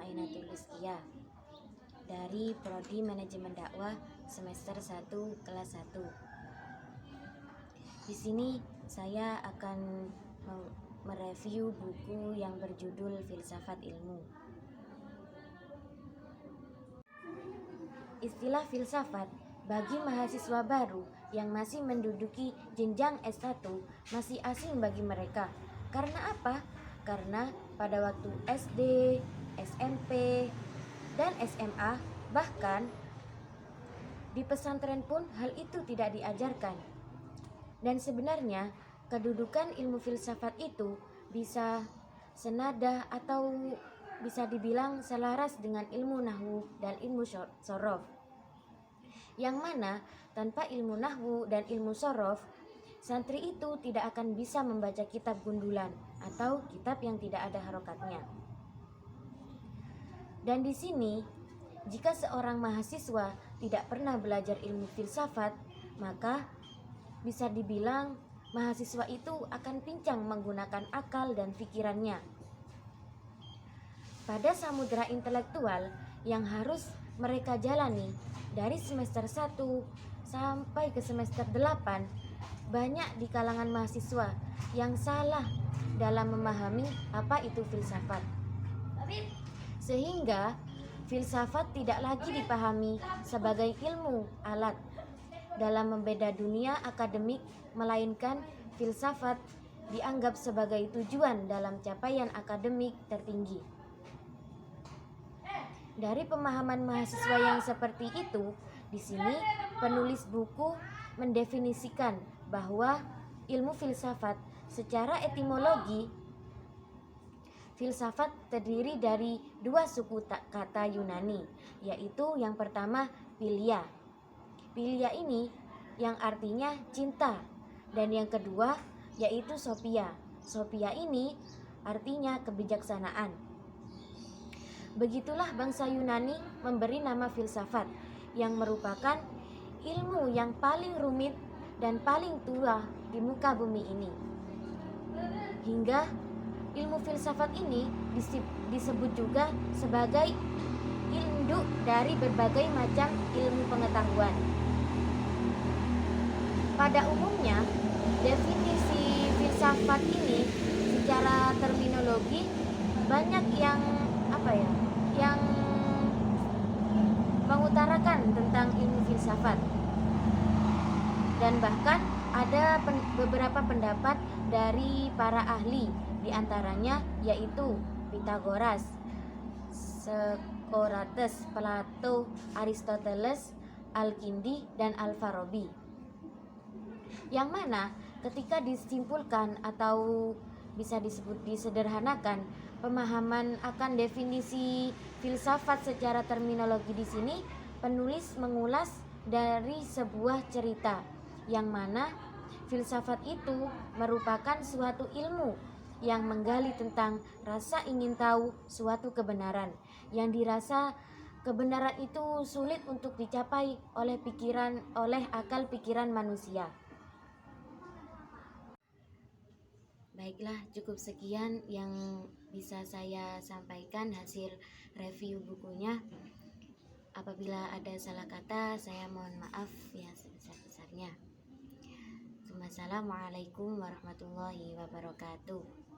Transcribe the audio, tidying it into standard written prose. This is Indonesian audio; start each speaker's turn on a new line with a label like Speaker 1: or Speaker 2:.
Speaker 1: Ainatul Rizkiyah dari Prodi Manajemen Dakwah semester 1 kelas 1. Di sini saya akan mereview buku yang berjudul Filsafat Ilmu. Istilah filsafat bagi mahasiswa baru yang masih menduduki jenjang S1 masih asing bagi mereka. Karena apa? Karena pada waktu SD, SMP, dan SMA, bahkan di pesantren pun hal itu tidak diajarkan. Dan sebenarnya kedudukan ilmu filsafat itu bisa senada atau bisa dibilang selaras dengan ilmu nahwu dan ilmu sorof, yang mana tanpa ilmu nahwu dan ilmu sorof, santri itu tidak akan bisa membaca kitab gundulan atau kitab yang tidak ada harokatnya. Dan di sini, jika seorang mahasiswa tidak pernah belajar ilmu filsafat, maka bisa dibilang mahasiswa itu akan pincang menggunakan akal dan pikirannya. Pada samudera intelektual yang harus mereka jalani dari semester 1 sampai ke semester 8, banyak di kalangan mahasiswa yang salah dalam memahami apa itu filsafat. Sehingga filsafat tidak lagi dipahami sebagai ilmu alat dalam membeda dunia akademik, melainkan filsafat dianggap sebagai tujuan dalam capaian akademik tertinggi. Dari pemahaman mahasiswa yang seperti itu, di sini penulis buku mendefinisikan bahwa ilmu filsafat secara etimologi, filsafat terdiri dari dua suku kata Yunani, yaitu yang pertama philia. Philia ini yang artinya cinta, dan yang kedua yaitu sophia. Sophia ini artinya kebijaksanaan. Begitulah bangsa Yunani memberi nama filsafat, yang merupakan ilmu yang paling rumit dan paling tua di muka bumi ini. Hingga ilmu filsafat ini disebut juga sebagai induk dari berbagai macam ilmu pengetahuan. Pada umumnya, definisi filsafat ini secara terminologi banyak yang mengutarakan tentang ilmu filsafat, dan bahkan ada beberapa pendapat dari para ahli, diantaranya yaitu Pythagoras, Socrates, Plato, Aristoteles, Al-Kindi, dan Al-Farabi, yang mana ketika disimpulkan atau bisa disebut disederhanakan, pemahaman akan definisi filsafat secara terminologi di sini, penulis mengulas dari sebuah cerita, yang mana filsafat itu merupakan suatu ilmu yang menggali tentang rasa ingin tahu suatu kebenaran, yang dirasa kebenaran itu sulit untuk dicapai oleh akal pikiran manusia. Baiklah, cukup sekian yang bisa saya sampaikan hasil review bukunya. Apabila ada salah kata, saya mohon maaf ya sebesar-besarnya. Wassalamualaikum warahmatullahi wabarakatuh.